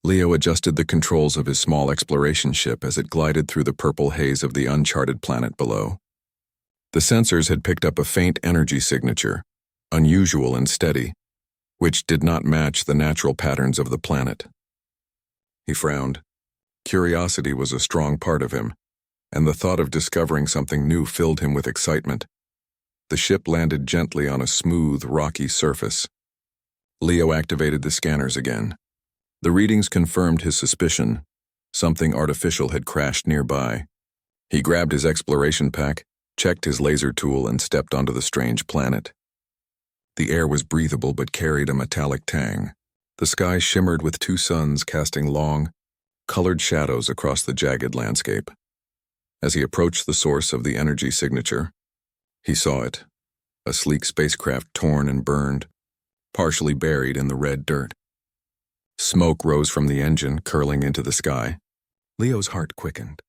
Leo adjusted the controls of his small exploration ship as it glided through the purple haze of the uncharted planet below. The sensors had picked up a faint energy signature, unusual and steady, which did not match the natural patterns of the planet. He frowned. Curiosity was a strong part of him, and the thought of discovering something new filled him with excitement. The ship landed gently on a smooth, rocky surface. Leo activated the scanners again. The readings confirmed his suspicion. Something artificial had crashed nearby. He grabbed his exploration pack, checked his laser tool, and stepped onto the strange planet. The air was breathable but carried a metallic tang. The sky shimmered with two suns casting long, colored shadows across the jagged landscape. As he approached the source of the energy signature, he saw it, a sleek spacecraft torn and burned, partially buried in the red dirt. Smoke rose from the engine, curling into the sky. Leo's heart quickened.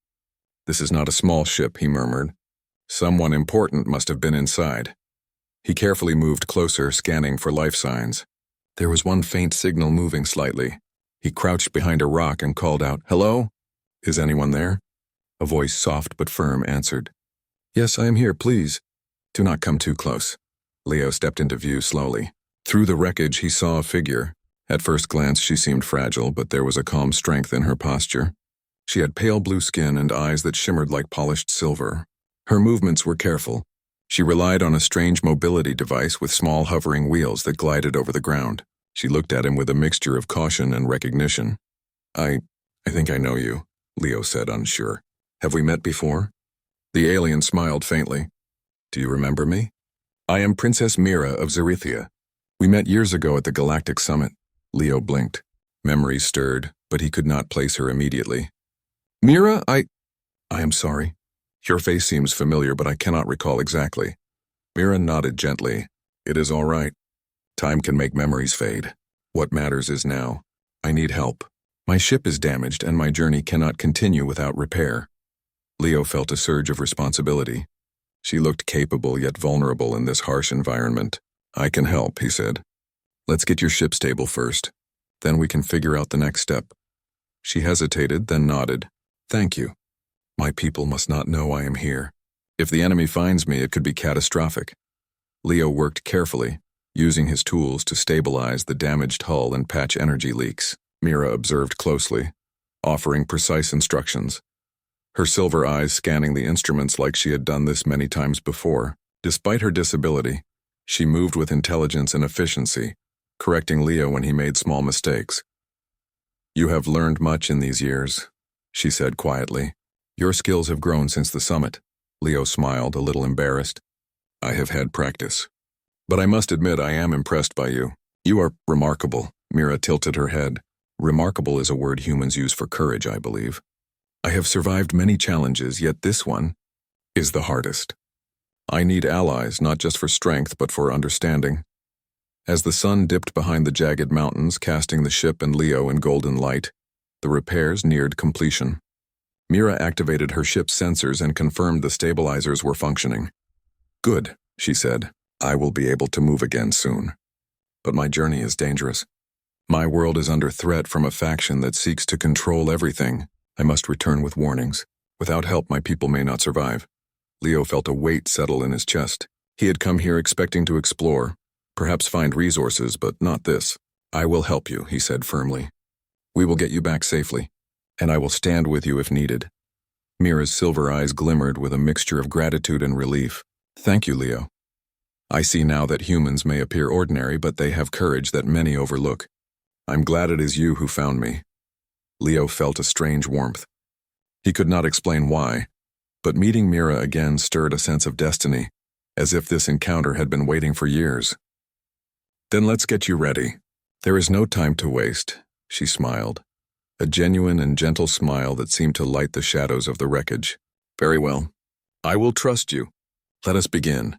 "This is not a small ship," he murmured. "Someone important must have been inside." He carefully moved closer, scanning for life signs. There was one faint signal moving slightly. He crouched behind a rock and called out, "Hello? Is anyone there?" A voice, soft but firm, answered. "Yes, I am here, please. Do not come too close." Leo stepped into view slowly. Through the wreckage, he saw a figure. At first glance, she seemed fragile, but there was a calm strength in her posture. She had pale blue skin and eyes that shimmered like polished silver. Her movements were careful. She relied on a strange mobility device with small hovering wheels that glided over the ground. She looked at him with a mixture of caution and recognition. I think I know you," Leo said, unsure. "Have we met before?" The alien smiled faintly. "Do you remember me? I am Princess Mira of Zarithia. We met years ago at the Galactic Summit." Leo blinked. Memories stirred, but he could not place her immediately. "Mira, I am sorry. Your face seems familiar, but I cannot recall exactly." Mira nodded gently. "It is all right. Time can make memories fade. What matters is now. I need help. My ship is damaged, and my journey cannot continue without repair." Leo felt a surge of responsibility. She looked capable yet vulnerable in this harsh environment. "I can help," he said. "Let's get your ship stable first. Then we can figure out the next step." She hesitated, then nodded. "Thank you. My people must not know I am here. If the enemy finds me, it could be catastrophic." Leo worked carefully, using his tools to stabilize the damaged hull and patch energy leaks. Mira observed closely, offering precise instructions. Her silver eyes scanning the instruments like she had done this many times before. Despite her disability, she moved with intelligence and efficiency, correcting Leo when he made small mistakes. "You have learned much in these years," she said quietly. "Your skills have grown since the summit." Leo smiled, a little embarrassed. "I have had practice. But I must admit I am impressed by you. You are remarkable." Mira tilted her head. "Remarkable is a word humans use for courage, I believe. I have survived many challenges, yet this one is the hardest. I need allies, not just for strength, but for understanding." As the sun dipped behind the jagged mountains, casting the ship and Leo in golden light, the repairs neared completion. Mira activated her ship's sensors and confirmed the stabilizers were functioning. "Good," she said. "I will be able to move again soon. But my journey is dangerous. My world is under threat from a faction that seeks to control everything. I must return with warnings. Without help, my people may not survive." Leo felt a weight settle in his chest. He had come here expecting to explore, perhaps find resources, but not this. "I will help you," he said firmly. "We will get you back safely, and I will stand with you if needed." Mira's silver eyes glimmered with a mixture of gratitude and relief. "Thank you, Leo. I see now that humans may appear ordinary, but they have courage that many overlook. I'm glad it is you who found me." Leo felt a strange warmth. He could not explain why, but meeting Mira again stirred a sense of destiny, as if this encounter had been waiting for years. "Then let's get you ready. There is no time to waste," she smiled, a genuine and gentle smile that seemed to light the shadows of the wreckage. "Very well. I will trust you. Let us begin."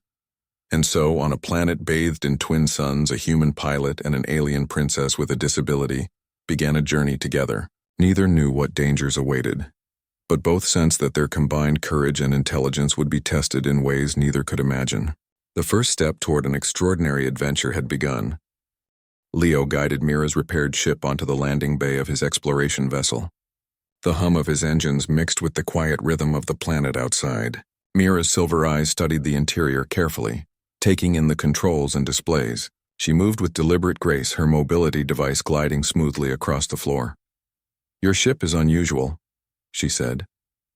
And so, on a planet bathed in twin suns, a human pilot and an alien princess with a disability began a journey together. Neither knew what dangers awaited, but both sensed that their combined courage and intelligence would be tested in ways neither could imagine. The first step toward an extraordinary adventure had begun. Leo guided Mira's repaired ship onto the landing bay of his exploration vessel. The hum of his engines mixed with the quiet rhythm of the planet outside. Mira's silver eyes studied the interior carefully, taking in the controls and displays. She moved with deliberate grace, her mobility device gliding smoothly across the floor. "Your ship is unusual," she said,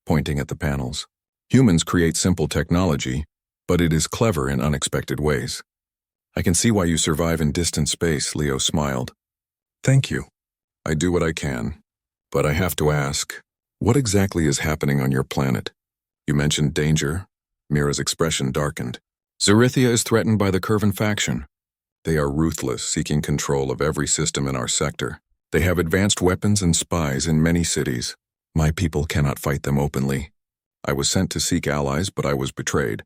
pointing at the panels. "Humans create simple technology, but it is clever in unexpected ways." "I can see why you survive in distant space," Leo smiled. "Thank you. I do what I can. But I have to ask, what exactly is happening on your planet? You mentioned danger." Mira's expression darkened. "Zarithia is threatened by the Curvan faction. They are ruthless, seeking control of every system in our sector. They have advanced weapons and spies in many cities. My people cannot fight them openly. I was sent to seek allies, but I was betrayed.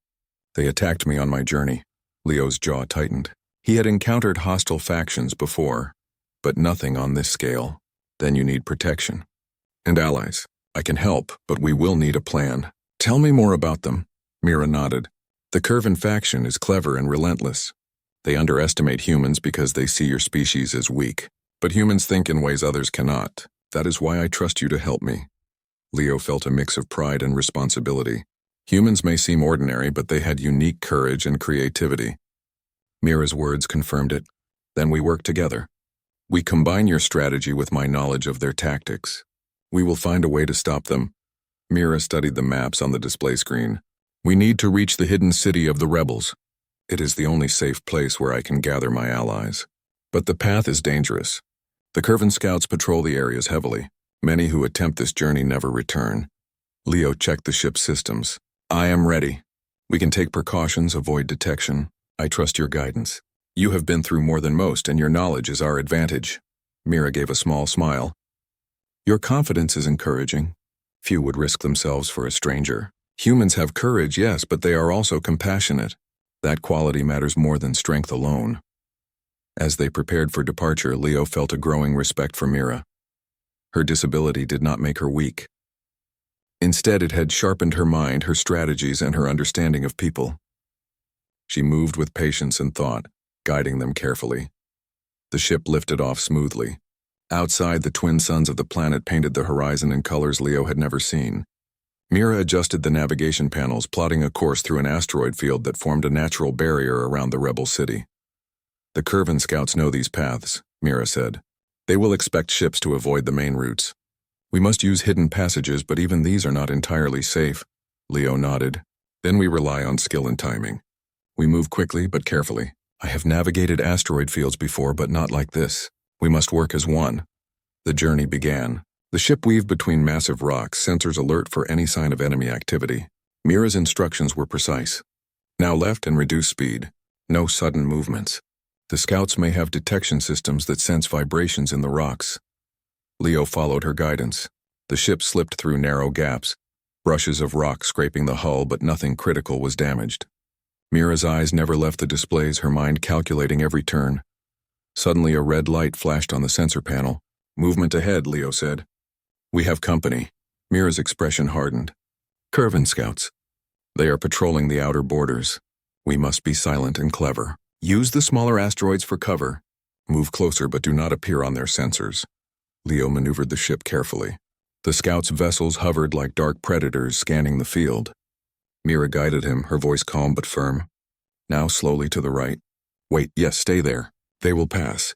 They attacked me on my journey." Leo's jaw tightened. He had encountered hostile factions before, but nothing on this scale. "Then you need protection. And allies. I can help, but we will need a plan." "Tell me more about them." Mira nodded. "The Curvan faction is clever and relentless. They underestimate humans because they see your species as weak. But humans think in ways others cannot. That is why I trust you to help me." Leo felt a mix of pride and responsibility. Humans may seem ordinary, but they had unique courage and creativity. Mira's words confirmed it. "Then we work together. We combine your strategy with my knowledge of their tactics. We will find a way to stop them." Mira studied the maps on the display screen. "We need to reach the hidden city of the rebels. It is the only safe place where I can gather my allies. But the path is dangerous. The Curvan scouts patrol the areas heavily. Many who attempt this journey never return." Leo checked the ship's systems. "I am ready. We can take precautions, avoid detection. I trust your guidance. You have been through more than most, and your knowledge is our advantage." Mira gave a small smile. "Your confidence is encouraging. Few would risk themselves for a stranger. Humans have courage, yes, but they are also compassionate. That quality matters more than strength alone." As they prepared for departure, Leo felt a growing respect for Mira. Her disability did not make her weak. Instead, it had sharpened her mind, her strategies, and her understanding of people. She moved with patience and thought, guiding them carefully. The ship lifted off smoothly. Outside, the twin suns of the planet painted the horizon in colors Leo had never seen. Mira adjusted the navigation panels, plotting a course through an asteroid field that formed a natural barrier around the rebel city. "The Curvan scouts know these paths," Mira said. "They will expect ships to avoid the main routes. We must use hidden passages, but even these are not entirely safe." Leo nodded. "Then we rely on skill and timing. We move quickly but carefully. I have navigated asteroid fields before, but not like this. We must work as one." The journey began. The ship weaved between massive rocks, sensors alert for any sign of enemy activity. Mira's instructions were precise. "Now left and reduce speed. No sudden movements. The scouts may have detection systems that sense vibrations in the rocks." Leo followed her guidance. The ship slipped through narrow gaps, brushes of rock scraping the hull, but nothing critical was damaged. Mira's eyes never left the displays, her mind calculating every turn. Suddenly a red light flashed on the sensor panel. "Movement ahead," Leo said. "We have company." Mira's expression hardened. "Curvan scouts. They are patrolling the outer borders. We must be silent and clever. Use the smaller asteroids for cover. Move closer but do not appear on their sensors." Leo maneuvered the ship carefully. The scouts' vessels hovered like dark predators scanning the field. Mira guided him, her voice calm but firm. "Now slowly to the right. Wait, yes, stay there. They will pass."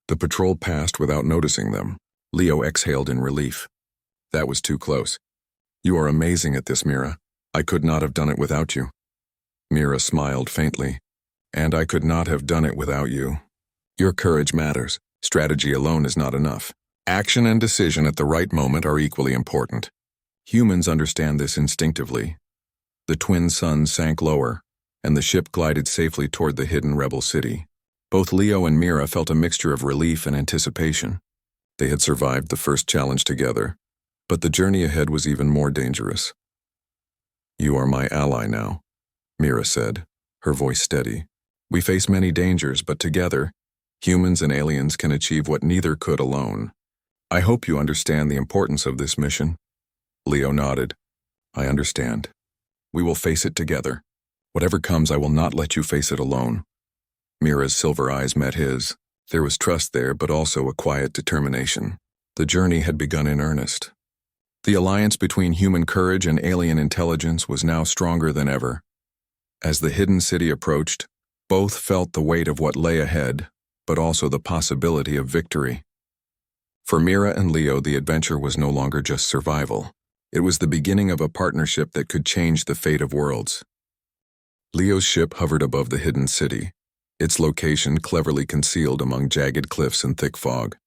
The patrol passed without noticing them. Leo exhaled in relief. That was too close. "You are amazing at this, Mira. I could not have done it without you." Mira smiled faintly. "And I could not have done it without you. Your courage matters. Strategy alone is not enough. Action and decision at the right moment are equally important. Humans understand this instinctively." The twin suns sank lower, and the ship glided safely toward the hidden rebel city. Both Leo and Mira felt a mixture of relief and anticipation. They had survived the first challenge together, but the journey ahead was even more dangerous. "You are my ally now," Mira said, her voice steady. "We face many dangers, but together, humans and aliens can achieve what neither could alone. I hope you understand the importance of this mission." Leo nodded. "I understand. We will face it together. Whatever comes, I will not let you face it alone." Mira's silver eyes met his. There was trust there, but also a quiet determination. The journey had begun in earnest. The alliance between human courage and alien intelligence was now stronger than ever. As the hidden city approached, both felt the weight of what lay ahead, but also the possibility of victory. For Mira and Leo, the adventure was no longer just survival. It was the beginning of a partnership that could change the fate of worlds. Leo's ship hovered above the hidden city, its location cleverly concealed among jagged cliffs and thick fog.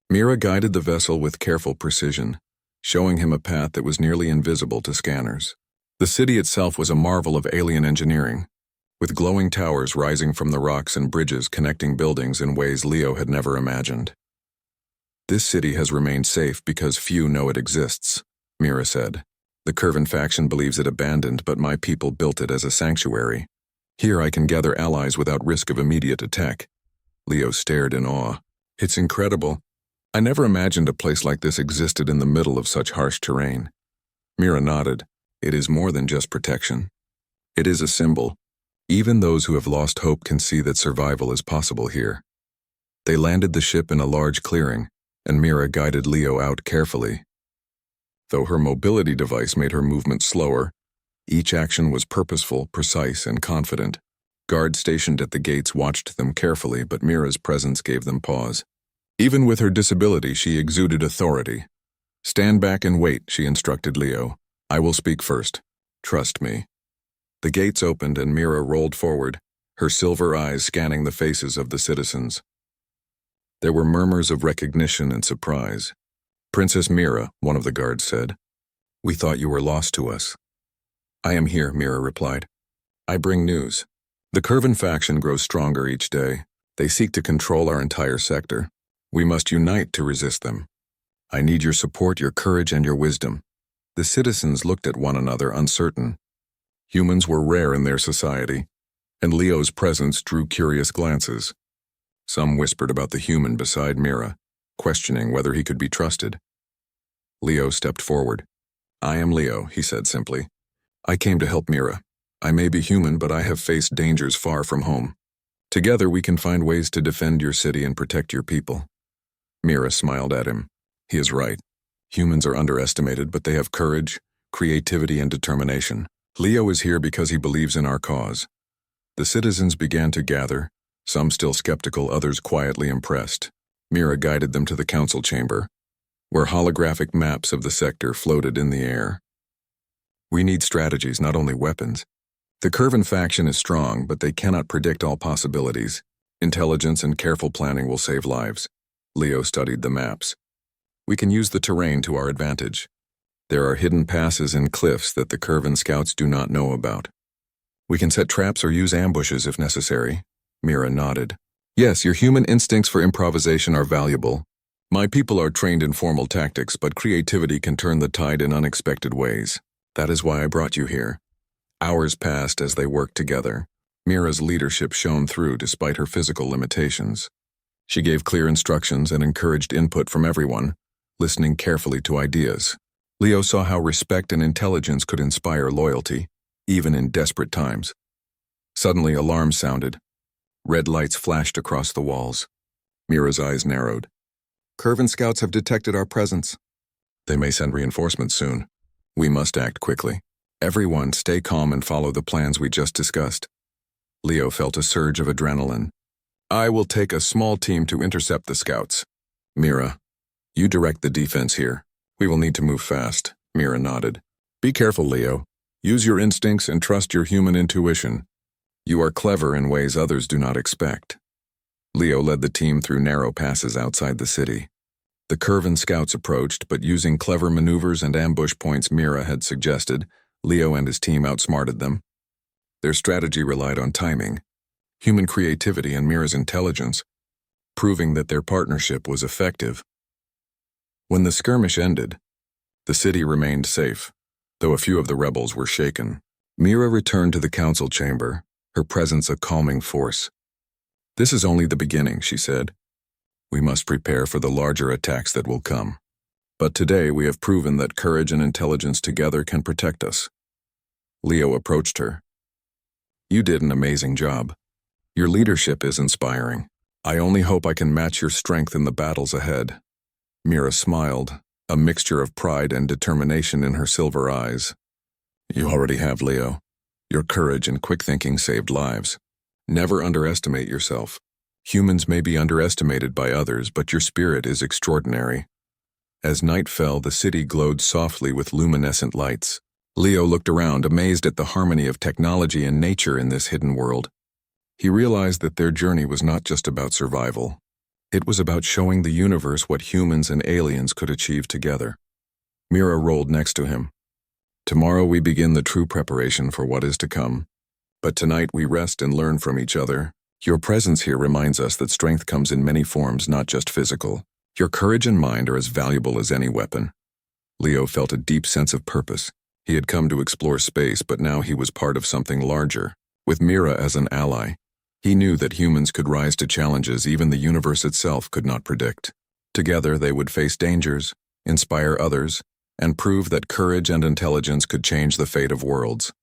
Mira guided the vessel with careful precision, showing him a path that was nearly invisible to scanners. The city itself was a marvel of alien engineering, with glowing towers rising from the rocks and bridges connecting buildings in ways Leo had never imagined. "This city has remained safe because few know it exists," Mira said. "The Curvan faction believes it abandoned, but my people built it as a sanctuary. Here I can gather allies without risk of immediate attack." Leo stared in awe. "It's incredible. I never imagined a place like this existed in the middle of such harsh terrain." Mira nodded. "It is more than just protection. It is a symbol. Even those who have lost hope can see that survival is possible here." They landed the ship in a large clearing, and Mira guided Leo out carefully. Though her mobility device made her movement slower, each action was purposeful, precise, and confident. Guards stationed at the gates watched them carefully, but Mira's presence gave them pause. Even with her disability, she exuded authority. "Stand back and wait," she instructed Leo. "I will speak first. Trust me." The gates opened and Mira rolled forward, her silver eyes scanning the faces of the citizens. There were murmurs of recognition and surprise. "Princess Mira," one of the guards said. "We thought you were lost to us." "I am here," Mira replied. "I bring news. The Curvan faction grows stronger each day. They seek to control our entire sector. We must unite to resist them. I need your support, your courage, and your wisdom." The citizens looked at one another, uncertain. Humans were rare in their society, and Leo's presence drew curious glances. Some whispered about the human beside Mira, questioning whether he could be trusted. Leo stepped forward. "I am Leo," he said simply. "I came to help Mira. I may be human, but I have faced dangers far from home. Together we can find ways to defend your city and protect your people." Mira smiled at him. He is right. Humans are underestimated, but they have courage, creativity, and determination. Leo is here because he believes in our cause. The citizens began to gather, some still skeptical, others quietly impressed. Mira guided them to the council chamber, where holographic maps of the sector floated in the air. "We need strategies, not only weapons. The Curvan faction is strong, but they cannot predict all possibilities. Intelligence and careful planning will save lives." Leo studied the maps. "We can use the terrain to our advantage. There are hidden passes and cliffs that the Curvan scouts do not know about. We can set traps or use ambushes if necessary." Mira nodded. "Yes, your human instincts for improvisation are valuable. My people are trained in formal tactics, but creativity can turn the tide in unexpected ways. That is why I brought you here." Hours passed as they worked together. Mira's leadership shone through despite her physical limitations. She gave clear instructions and encouraged input from everyone, listening carefully to ideas. Leo saw how respect and intelligence could inspire loyalty, even in desperate times. Suddenly, alarms sounded. Red lights flashed across the walls. Mira's eyes narrowed. "Curvan scouts have detected our presence. They may send reinforcements soon. We must act quickly. Everyone, stay calm and follow the plans we just discussed." Leo felt a surge of adrenaline. "I will take a small team to intercept the scouts. Mira, you direct the defense here. We will need to move fast." Mira nodded. "Be careful, Leo. Use your instincts and trust your human intuition. You are clever in ways others do not expect." Leo led the team through narrow passes outside the city. The Curvan scouts approached, but using clever maneuvers and ambush points Mira had suggested, Leo and his team outsmarted them. Their strategy relied on timing, human creativity, and Mira's intelligence, proving that their partnership was effective. When the skirmish ended, the city remained safe, though a few of the rebels were shaken. Mira returned to the council chamber, her presence a calming force. "This is only the beginning," she said. "We must prepare for the larger attacks that will come. But today we have proven that courage and intelligence together can protect us." Leo approached her. "You did an amazing job. Your leadership is inspiring. I only hope I can match your strength in the battles ahead. Mira smiled, a mixture of pride and determination in her silver eyes. You already have, Leo. Your courage and quick thinking saved lives. Never underestimate yourself. Humans may be underestimated by others, but your spirit is extraordinary. As night fell, the city glowed softly with luminescent lights. Leo looked around, amazed at the harmony of technology and nature in this hidden world. He realized that their journey was not just about survival. It was about showing the universe what humans and aliens could achieve together. Mira rolled next to him. Tomorrow we begin the true preparation for what is to come. But tonight we rest and learn from each other. Your presence here reminds us that strength comes in many forms, not just physical. Your courage and mind are as valuable as any weapon. Leo felt a deep sense of purpose. He had come to explore space, but now he was part of something larger. With Mira as an ally, he knew that humans could rise to challenges even the universe itself could not predict. Together they would face dangers, inspire others, and prove that courage and intelligence could change the fate of worlds.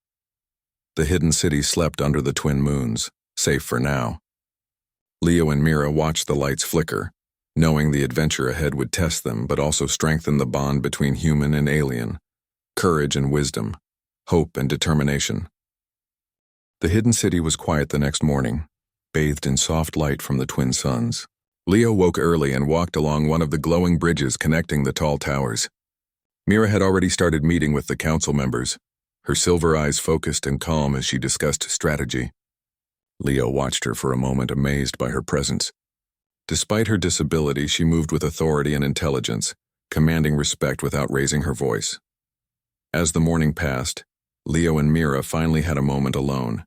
The hidden city slept under the twin moons, safe for now. Leo and Mira watched the lights flicker, knowing the adventure ahead would test them but also strengthen the bond between human and alien, courage and wisdom, hope and determination. The hidden city was quiet the next morning, bathed in soft light from the twin suns. Leo woke early and walked along one of the glowing bridges connecting the tall towers. Mira had already started meeting with the council members, her silver eyes focused and calm as she discussed strategy. Leo watched her for a moment, amazed by her presence. Despite her disability, she moved with authority and intelligence, commanding respect without raising her voice. As the morning passed, Leo and Mira finally had a moment alone.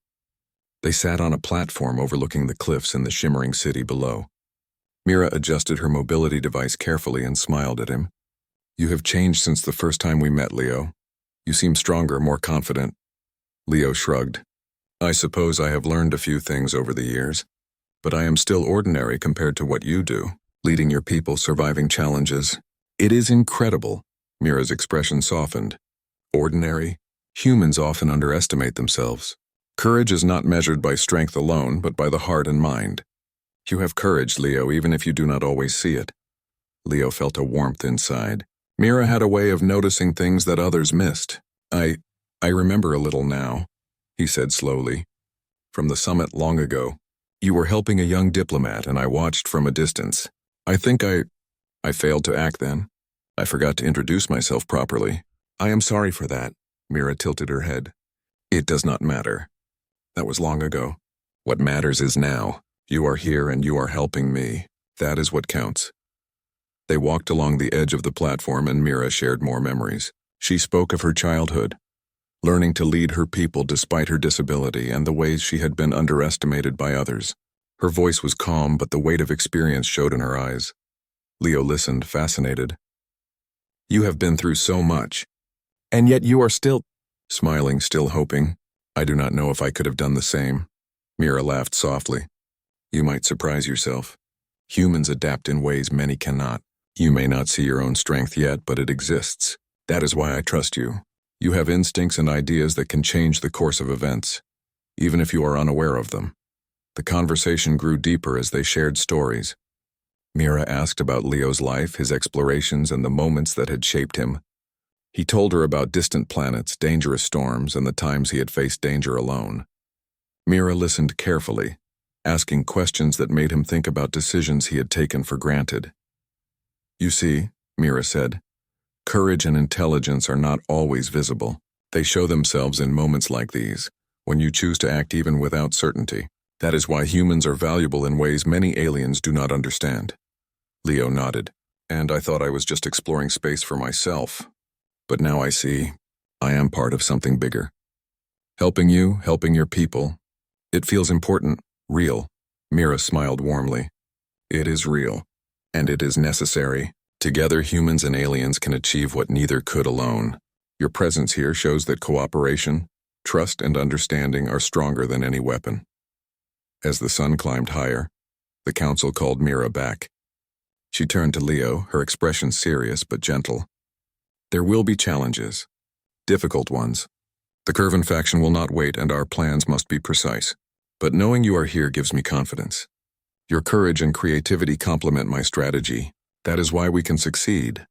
They sat on a platform overlooking the cliffs and the shimmering city below. Mira adjusted her mobility device carefully and smiled at him. You have changed since the first time we met, Leo. You seem stronger, more confident. Leo shrugged. I suppose I have learned a few things over the years, but I am still ordinary compared to what you do, leading your people, surviving challenges. It is incredible. Mira's expression softened. Ordinary? Humans often underestimate themselves. Courage is not measured by strength alone, but by the heart and mind. You have courage, Leo, even if you do not always see it. Leo felt a warmth inside. Mira had a way of noticing things that others missed. I remember a little now, he said slowly. From the summit long ago, you were helping a young diplomat and I watched from a distance. I think I failed to act then. I forgot to introduce myself properly. I am sorry for that. Mira tilted her head. It does not matter. That was long ago. What matters is now. You are here and you are helping me. That is what counts. They walked along the edge of the platform and Mira shared more memories. She spoke of her childhood, learning to lead her people despite her disability and the ways she had been underestimated by others. Her voice was calm, but the weight of experience showed in her eyes. Leo listened, fascinated. You have been through so much, and yet you are still smiling, still hoping. I do not know if I could have done the same. Mira laughed softly. You might surprise yourself. Humans adapt in ways many cannot. You may not see your own strength yet, but it exists. That is why I trust you. You have instincts and ideas that can change the course of events, even if you are unaware of them. The conversation grew deeper as they shared stories. Mira asked about Leo's life, his explorations, and the moments that had shaped him. He told her about distant planets, dangerous storms, and the times he had faced danger alone. Mira listened carefully, asking questions that made him think about decisions he had taken for granted. You see, Mira said, courage and intelligence are not always visible. They show themselves in moments like these, when you choose to act even without certainty. That is why humans are valuable in ways many aliens do not understand. Leo nodded. And I thought I was just exploring space for myself. But now I see, I am part of something bigger. Helping you, helping your people. It feels important, real. Mira smiled warmly. It is real. And it is necessary. Together, humans and aliens can achieve what neither could alone. Your presence here shows that cooperation, trust, and understanding are stronger than any weapon. As the sun climbed higher, the council called Mira back. She turned to Leo, her expression serious but gentle. There will be challenges, difficult ones. The Curvin faction will not wait and our plans must be precise. But knowing you are here gives me confidence. Your courage and creativity complement my strategy. That is why we can succeed.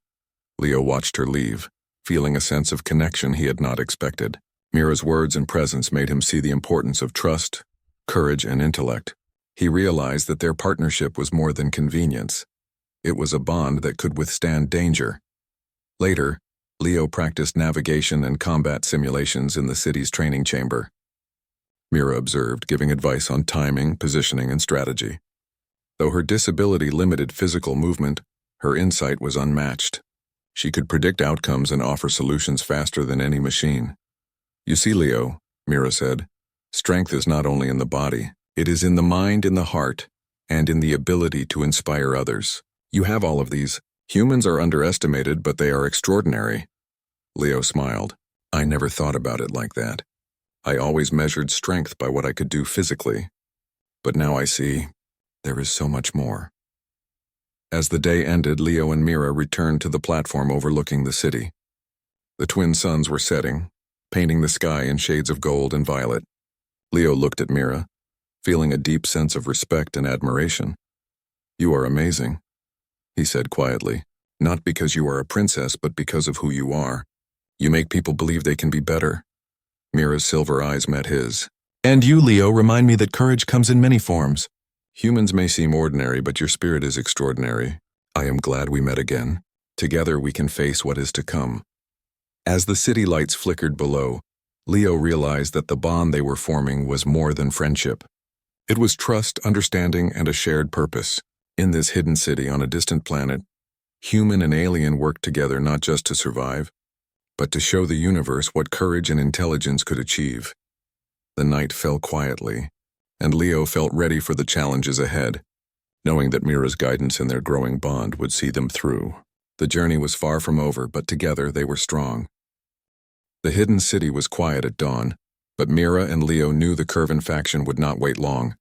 Leo watched her leave, feeling a sense of connection he had not expected. Mira's words and presence made him see the importance of trust, courage, and intellect. He realized that their partnership was more than convenience. It was a bond that could withstand danger. Later, Leo practiced navigation and combat simulations in the city's training chamber. Mira observed, giving advice on timing, positioning, and strategy. Though her disability limited physical movement, her insight was unmatched. She could predict outcomes and offer solutions faster than any machine. You see, Leo, Mira said, strength is not only in the body, it is in the mind, in the heart, and in the ability to inspire others. You have all of these. Humans are underestimated, but they are extraordinary. Leo smiled. I never thought about it like that. I always measured strength by what I could do physically. But now I see there is so much more. As the day ended, Leo and Mira returned to the platform overlooking the city. The twin suns were setting, painting the sky in shades of gold and violet. Leo looked at Mira, feeling a deep sense of respect and admiration. You are amazing, he said quietly, not because you are a princess, but because of who you are. You make people believe they can be better. Mira's silver eyes met his. And you, Leo, remind me that courage comes in many forms. Humans may seem ordinary, but your spirit is extraordinary. I am glad we met again. Together we can face what is to come. As the city lights flickered below, Leo realized that the bond they were forming was more than friendship. It was trust, understanding, and a shared purpose. In this hidden city on a distant planet, human and alien worked together not just to survive, but to show the universe what courage and intelligence could achieve. The night fell quietly, and Leo felt ready for the challenges ahead, knowing that Mira's guidance and their growing bond would see them through. The journey was far from over, but together they were strong. The hidden city was quiet at dawn, but Mira and Leo knew the Curvin faction would not wait long.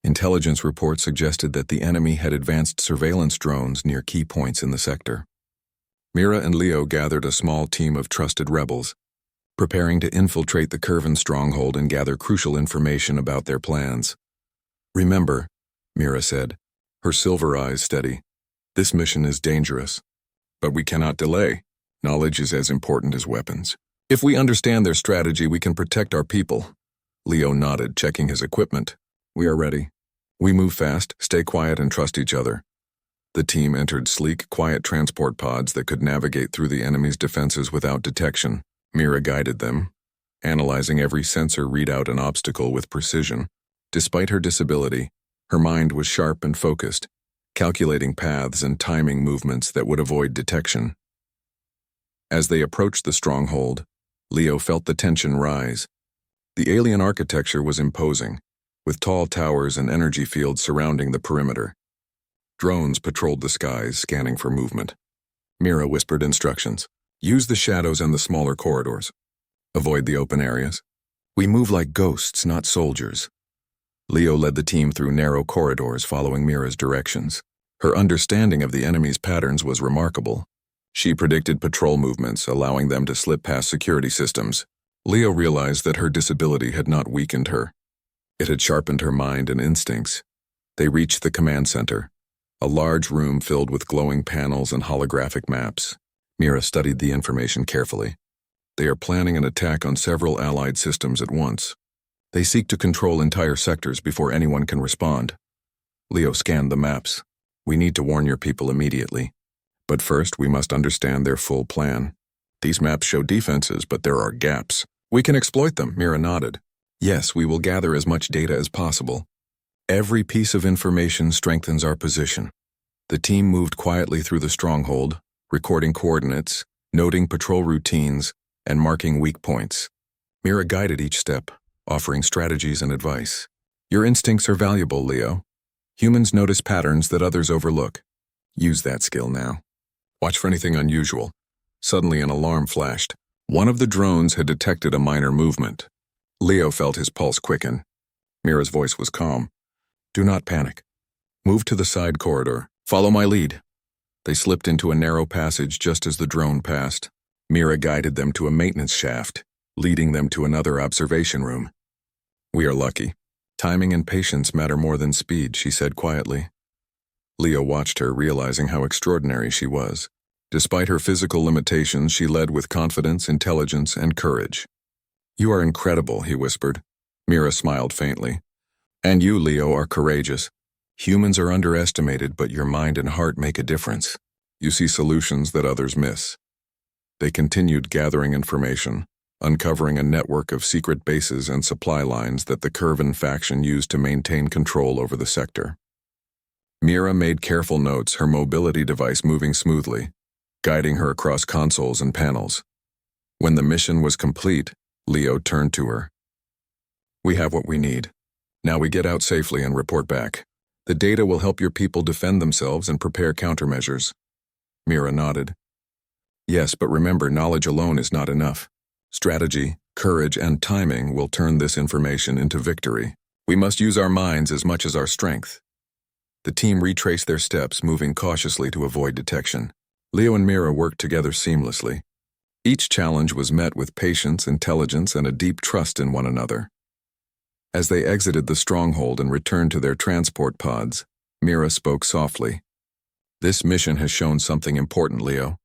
Intelligence reports suggested that the enemy had advanced surveillance drones near key points in the sector. Mira and Leo gathered a small team of trusted rebels, preparing to infiltrate the Curvin stronghold and gather crucial information about their plans. Remember, Mira said, her silver eyes steady, this mission is dangerous, but we cannot delay. Knowledge is as important as weapons. If we understand their strategy, we can protect our people. Leo nodded, checking his equipment. We are ready. We move fast, stay quiet, and trust each other. The team entered sleek, quiet transport pods that could navigate through the enemy's defenses without detection. Mira guided them, analyzing every sensor readout and obstacle with precision. Despite her disability, her mind was sharp and focused, calculating paths and timing movements that would avoid detection. As they approached the stronghold, Leo felt the tension rise. The alien architecture was imposing, with tall towers and energy fields surrounding the perimeter. Drones patrolled the skies, scanning for movement. Mira whispered instructions. Use the shadows and the smaller corridors. Avoid the open areas. We move like ghosts, not soldiers. Leo led the team through narrow corridors following Mira's directions. Her understanding of the enemy's patterns was remarkable. She predicted patrol movements, allowing them to slip past security systems. Leo realized that her disability had not weakened her. It had sharpened her mind and instincts. They reached the command center, a large room filled with glowing panels and holographic maps. Mira studied the information carefully. They are planning an attack on several allied systems at once. They seek to control entire sectors before anyone can respond. Leo scanned the maps. We need to warn your people immediately. But first, we must understand their full plan. These maps show defenses, but there are gaps. We can exploit them, Mira nodded. Yes, we will gather as much data as possible. Every piece of information strengthens our position. The team moved quietly through the stronghold, recording coordinates, noting patrol routines, and marking weak points. Mira guided each step, offering strategies and advice. Your instincts are valuable, Leo. Humans notice patterns that others overlook. Use that skill now. Watch for anything unusual. Suddenly an alarm flashed. One of the drones had detected a minor movement. Leo felt his pulse quicken. Mira's voice was calm. Do not panic. Move to the side corridor. Follow my lead. They slipped into a narrow passage just as the drone passed. Mira guided them to a maintenance shaft, leading them to another observation room. We are lucky. Timing and patience matter more than speed, she said quietly. Leo watched her, realizing how extraordinary she was. Despite her physical limitations, she led with confidence, intelligence, and courage. You are incredible, he whispered. Mira smiled faintly. And you, Leo, are courageous. Humans are underestimated, but your mind and heart make a difference. You see solutions that others miss. They continued gathering information, uncovering a network of secret bases and supply lines that the Curvan faction used to maintain control over the sector. Mira made careful notes, her mobility device moving smoothly, guiding her across consoles and panels. When the mission was complete, Leo turned to her. We have what we need. Now we get out safely and report back. The data will help your people defend themselves and prepare countermeasures. Mira nodded. Yes, but remember, knowledge alone is not enough. Strategy, courage, and timing will turn this information into victory. We must use our minds as much as our strength. The team retraced their steps, moving cautiously to avoid detection. Leo and Mira worked together seamlessly. Each challenge was met with patience, intelligence, and a deep trust in one another. As they exited the stronghold and returned to their transport pods, Mira spoke softly. This mission has shown something important, Leo.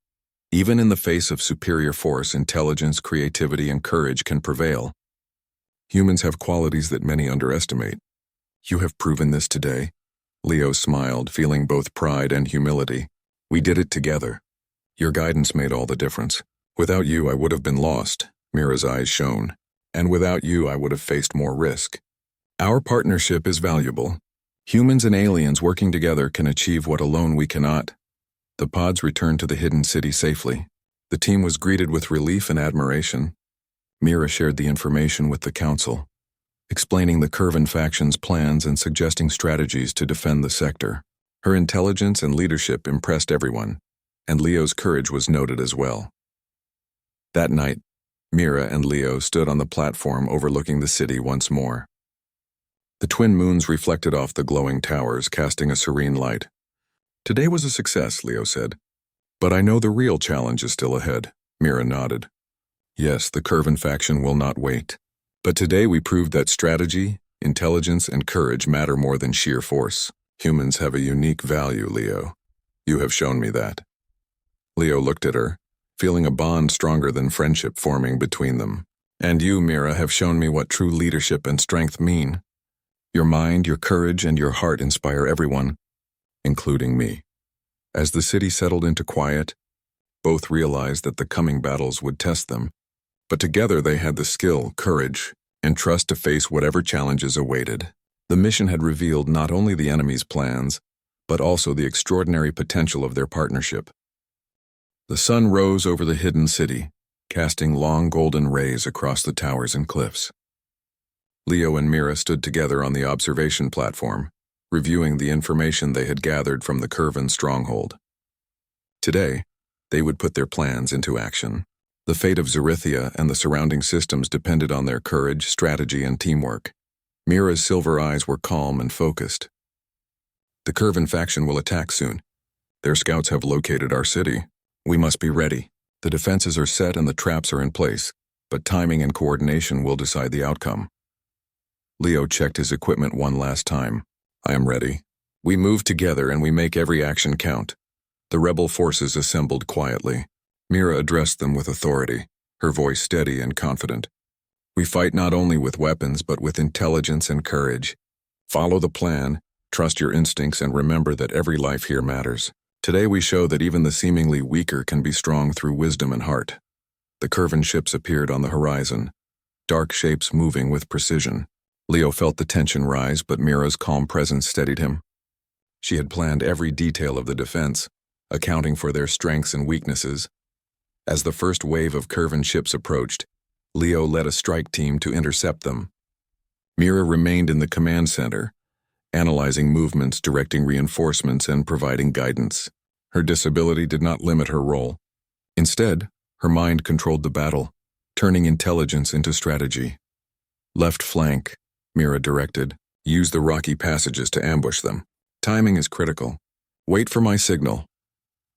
Even in the face of superior force, intelligence, creativity, and courage can prevail. Humans have qualities that many underestimate. You have proven this today. Leo smiled, feeling both pride and humility. We did it together. Your guidance made all the difference. Without you, I would have been lost, Mira's eyes shone. And without you, I would have faced more risk. Our partnership is valuable. Humans and aliens working together can achieve what alone we cannot. The pods returned to the hidden city safely. The team was greeted with relief and admiration. Mira shared the information with the council, explaining the Curvan faction's plans and suggesting strategies to defend the sector. Her intelligence and leadership impressed everyone, and Leo's courage was noted as well. That night, Mira and Leo stood on the platform overlooking the city once more. The twin moons reflected off the glowing towers, casting a serene light. Today was a success, Leo said. But I know the real challenge is still ahead, Mira nodded. Yes, the Curvan faction will not wait. But today we proved that strategy, intelligence, and courage matter more than sheer force. Humans have a unique value, Leo. You have shown me that. Leo looked at her, feeling a bond stronger than friendship forming between them. And you, Mira, have shown me what true leadership and strength mean. Your mind, your courage, and your heart inspire everyone, including me. As the city settled into quiet, both realized that the coming battles would test them, but together they had the skill, courage, and trust to face whatever challenges awaited. The mission had revealed not only the enemy's plans, but also the extraordinary potential of their partnership. The sun rose over the hidden city, casting long golden rays across the towers and cliffs. Leo and Mira stood together on the observation platform, reviewing the information they had gathered from the Curvan stronghold. Today, they would put their plans into action. The fate of Zarithia and the surrounding systems depended on their courage, strategy, and teamwork. Mira's silver eyes were calm and focused. The Curvan faction will attack soon. Their scouts have located our city. We must be ready. The defenses are set and the traps are in place, but timing and coordination will decide the outcome. Leo checked his equipment one last time. I am ready. We move together and we make every action count. The rebel forces assembled quietly. Mira addressed them with authority, her voice steady and confident. We fight not only with weapons but with intelligence and courage. Follow the plan, trust your instincts, and remember that every life here matters. Today we show that even the seemingly weaker can be strong through wisdom and heart. The Curvan ships appeared on the horizon, dark shapes moving with precision. Leo felt the tension rise, but Mira's calm presence steadied him. She had planned every detail of the defense, accounting for their strengths and weaknesses. As the first wave of Curvan ships approached, Leo led a strike team to intercept them. Mira remained in the command center, analyzing movements, directing reinforcements, and providing guidance. Her disability did not limit her role. Instead, her mind controlled the battle, turning intelligence into strategy. Left flank, Mira directed. Use the rocky passages to ambush them. Timing is critical. Wait for my signal.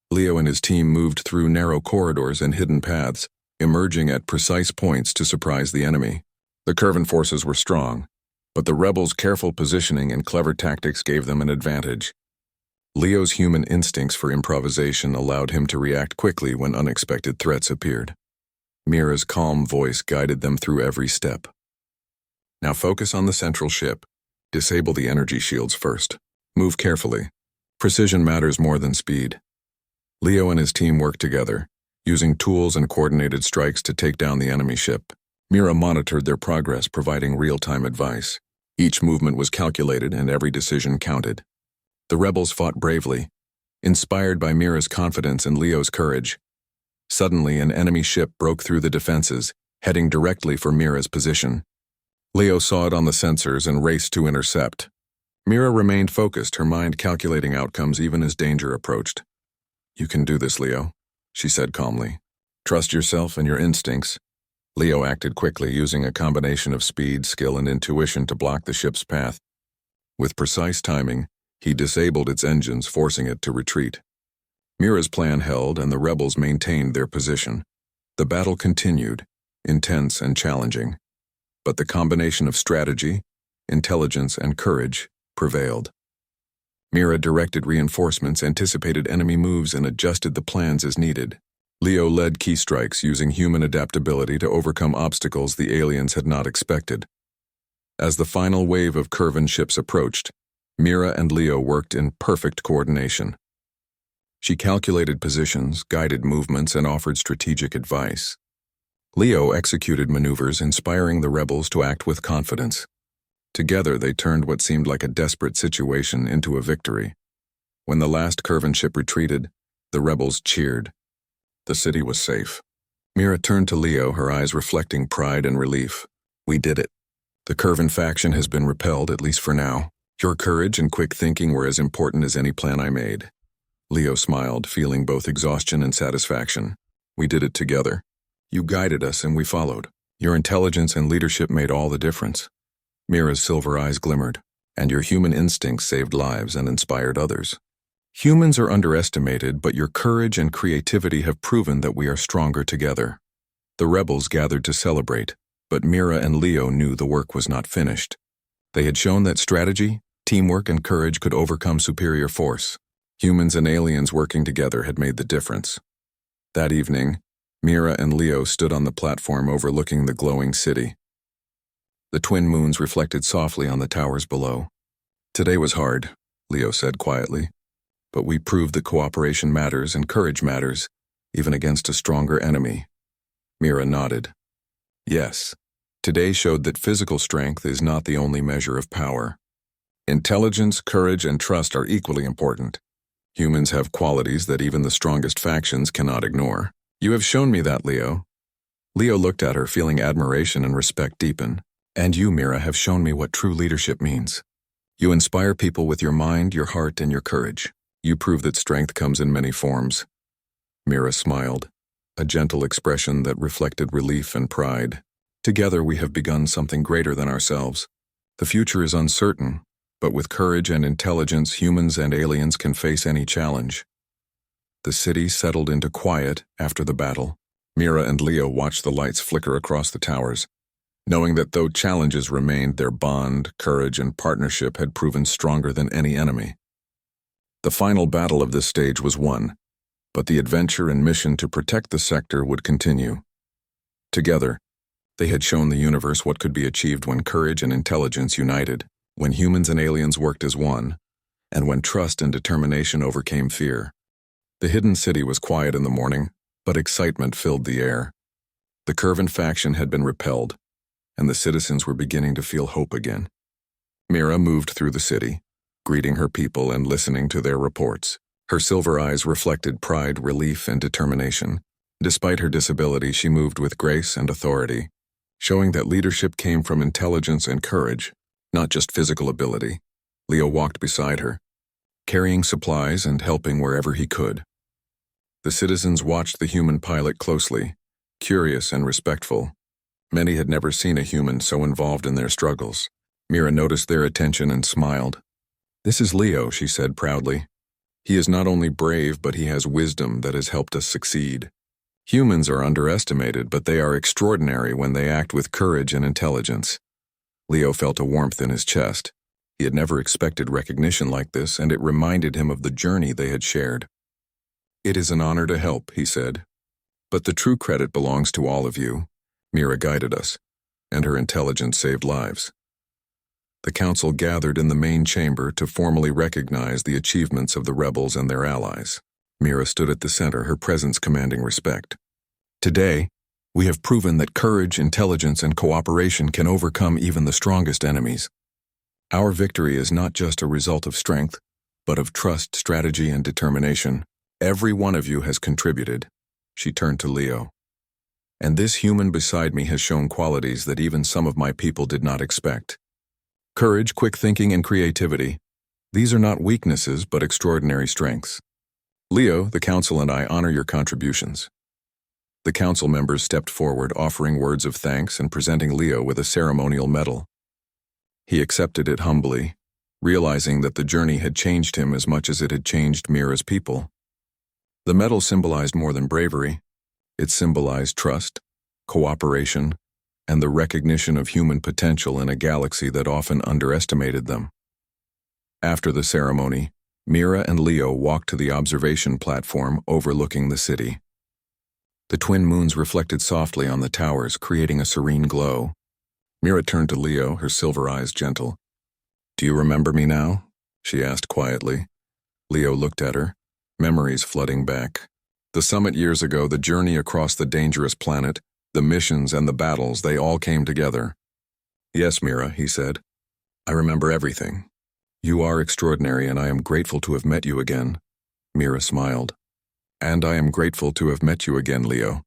Leo and his team moved through narrow corridors and hidden paths, emerging at precise points to surprise the enemy. The Curvan forces were strong, But the rebels' careful positioning and clever tactics gave them an advantage. Leo's human instincts for improvisation allowed him to react quickly when unexpected threats appeared. Mira's calm voice guided them through every step. Now focus on the central ship. Disable the energy shields first. Move carefully. Precision matters more than speed. Leo and his team worked together, using tools and coordinated strikes to take down the enemy ship. Mira monitored their progress, providing real-time advice. Each movement was calculated and every decision counted. The rebels fought bravely, inspired by Mira's confidence and Leo's courage. Suddenly, an enemy ship broke through the defenses, heading directly for Mira's position. Leo saw it on the sensors and raced to intercept. Mira remained focused, her mind calculating outcomes even as danger approached. "You can do this, Leo," she said calmly. "Trust yourself and your instincts." Leo acted quickly, using a combination of speed, skill, and intuition to block the ship's path. With precise timing, he disabled its engines, forcing it to retreat. Mira's plan held, and the rebels maintained their position. The battle continued, intense and challenging. But the combination of strategy, intelligence, and courage prevailed. Mira directed reinforcements, anticipated enemy moves, and adjusted the plans as needed. Leo led key strikes, using human adaptability to overcome obstacles the aliens had not expected. As the final wave of Curvan ships approached, Mira and Leo worked in perfect coordination. She calculated positions, guided movements, and offered strategic advice. Leo executed maneuvers, inspiring the rebels to act with confidence. Together, they turned what seemed like a desperate situation into a victory. When the last Curvan ship retreated, the rebels cheered. The city was safe. Mira turned to Leo, her eyes reflecting pride and relief. "We did it. The Curvan faction has been repelled, at least for now. Your courage and quick thinking were as important as any plan I made." Leo smiled, feeling both exhaustion and satisfaction. "We did it together. You guided us and we followed. Your intelligence and leadership made all the difference." Mira's silver eyes glimmered. "And your human instincts saved lives and inspired others. Humans are underestimated, but your courage and creativity have proven that we are stronger together." The rebels gathered to celebrate, but Mira and Leo knew the work was not finished. They had shown that strategy, teamwork, and courage could overcome superior force. Humans and aliens working together had made the difference. That evening, Mira and Leo stood on the platform overlooking the glowing city. The twin moons reflected softly on the towers below. "Today was hard," Leo said quietly, "but we proved that cooperation matters and courage matters, even against a stronger enemy." Mira nodded. "Yes, today showed that physical strength is not the only measure of power. Intelligence, courage, and trust are equally important. Humans have qualities that even the strongest factions cannot ignore. You have shown me that, Leo." Leo looked at her, feeling admiration and respect deepen. "And you, Mira, have shown me what true leadership means. You inspire people with your mind, your heart, and your courage. You prove that strength comes in many forms." Mira smiled, a gentle expression that reflected relief and pride. "Together we have begun something greater than ourselves. The future is uncertain, but with courage and intelligence, humans and aliens can face any challenge." The city settled into quiet after the battle. Mira and Leo watched the lights flicker across the towers, knowing that though challenges remained, their bond, courage, and partnership had proven stronger than any enemy. The final battle of this stage was won, but the adventure and mission to protect the sector would continue. Together, they had shown the universe what could be achieved when courage and intelligence united, when humans and aliens worked as one, and when trust and determination overcame fear. The hidden city was quiet in the morning, but excitement filled the air. The Curvan faction had been repelled, and the citizens were beginning to feel hope again. Mira moved through the city, greeting her people and listening to their reports. Her silver eyes reflected pride, relief, and determination. Despite her disability, she moved with grace and authority, showing that leadership came from intelligence and courage, not just physical ability. Leo walked beside her, carrying supplies and helping wherever he could. The citizens watched the human pilot closely, curious and respectful. Many had never seen a human so involved in their struggles. Mira noticed their attention and smiled. "This is Leo," she said proudly. "He is not only brave, but he has wisdom that has helped us succeed. Humans are underestimated, but they are extraordinary when they act with courage and intelligence." Leo felt a warmth in his chest. He had never expected recognition like this, and it reminded him of the journey they had shared. "It is an honor to help," he said. "But the true credit belongs to all of you. Mira guided us, and her intelligence saved lives." The council gathered in the main chamber to formally recognize the achievements of the rebels and their allies. Mira stood at the center, her presence commanding respect. "Today, we have proven that courage, intelligence, and cooperation can overcome even the strongest enemies. Our victory is not just a result of strength, but of trust, strategy, and determination. Every one of you has contributed." She turned to Leo. "And this human beside me has shown qualities that even some of my people did not expect. Courage, quick thinking, and creativity. These are not weaknesses, but extraordinary strengths. Leo, the council, and I honor your contributions." The council members stepped forward, offering words of thanks and presenting Leo with a ceremonial medal. He accepted it humbly, realizing that the journey had changed him as much as it had changed Mira's people. The medal symbolized more than bravery. It symbolized trust, cooperation, and the recognition of human potential in a galaxy that often underestimated them. After the ceremony, Mira and Leo walked to the observation platform overlooking the city. The twin moons reflected softly on the towers, creating a serene glow. Mira turned to Leo, her silver eyes gentle. "Do you remember me now?" she asked quietly. Leo looked at her, memories flooding back. The summit years ago, the journey across the dangerous planet, the missions and the battles, they all came together. "Yes, Mira," he said. "I remember everything. You are extraordinary, and I am grateful to have met you again." Mira smiled. "And I am grateful to have met you again, Leo.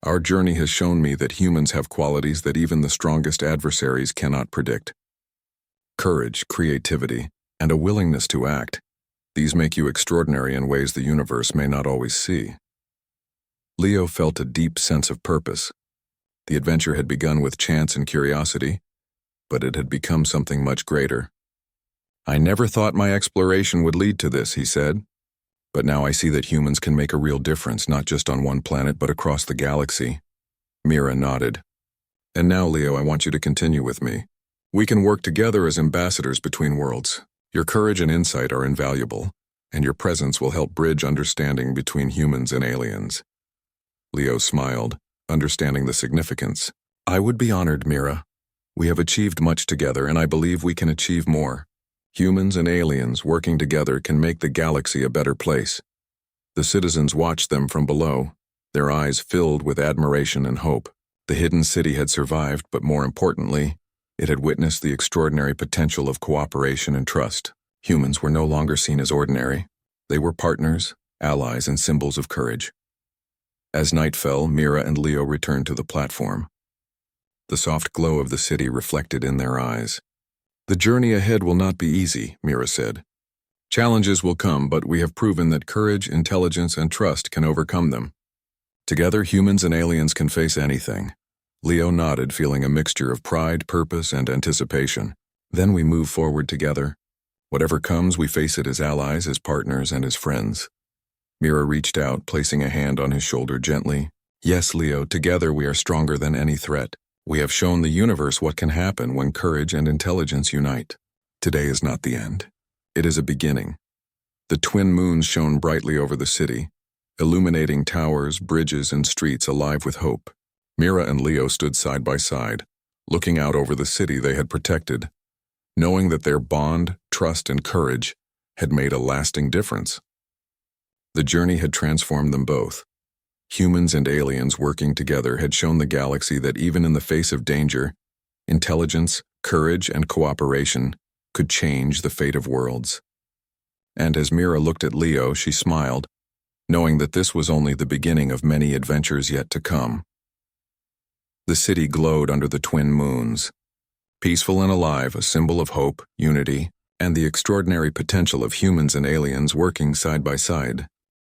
Our journey has shown me that humans have qualities that even the strongest adversaries cannot predict. Courage, creativity, and a willingness to act. These make you extraordinary in ways the universe may not always see." Leo felt a deep sense of purpose. The adventure had begun with chance and curiosity, but it had become something much greater. "I never thought my exploration would lead to this," he said. "But now I see that humans can make a real difference, not just on one planet, but across the galaxy." Mira nodded. "And now, Leo, I want you to continue with me. We can work together as ambassadors between worlds. Your courage and insight are invaluable, and your presence will help bridge understanding between humans and aliens." Leo smiled, understanding the significance. "I would be honored, Mira. We have achieved much together, and I believe we can achieve more. Humans and aliens working together can make the galaxy a better place." The citizens watched them from below, their eyes filled with admiration and hope. The hidden city had survived, but more importantly, it had witnessed the extraordinary potential of cooperation and trust. Humans were no longer seen as ordinary. They were partners, allies, and symbols of courage. As night fell, Mira and Leo returned to the platform. The soft glow of the city reflected in their eyes. "The journey ahead will not be easy," Mira said. "Challenges will come, but we have proven that courage, intelligence, and trust can overcome them. Together, humans and aliens can face anything." Leo nodded, feeling a mixture of pride, purpose, and anticipation. "Then we move forward together. Whatever comes, we face it as allies, as partners, and as friends." Mira reached out, placing a hand on his shoulder gently. "Yes, Leo, together we are stronger than any threat. We have shown the universe what can happen when courage and intelligence unite. Today is not the end. It is a beginning." The twin moons shone brightly over the city, illuminating towers, bridges, and streets alive with hope. Mira and Leo stood side by side, looking out over the city they had protected, knowing that their bond, trust, and courage had made a lasting difference. The journey had transformed them both. Humans and aliens working together had shown the galaxy that even in the face of danger, intelligence, courage, and cooperation could change the fate of worlds. And as Mira looked at Leo, she smiled, knowing that this was only the beginning of many adventures yet to come. The city glowed under the twin moons, peaceful and alive, a symbol of hope, unity, and the extraordinary potential of humans and aliens working side by side.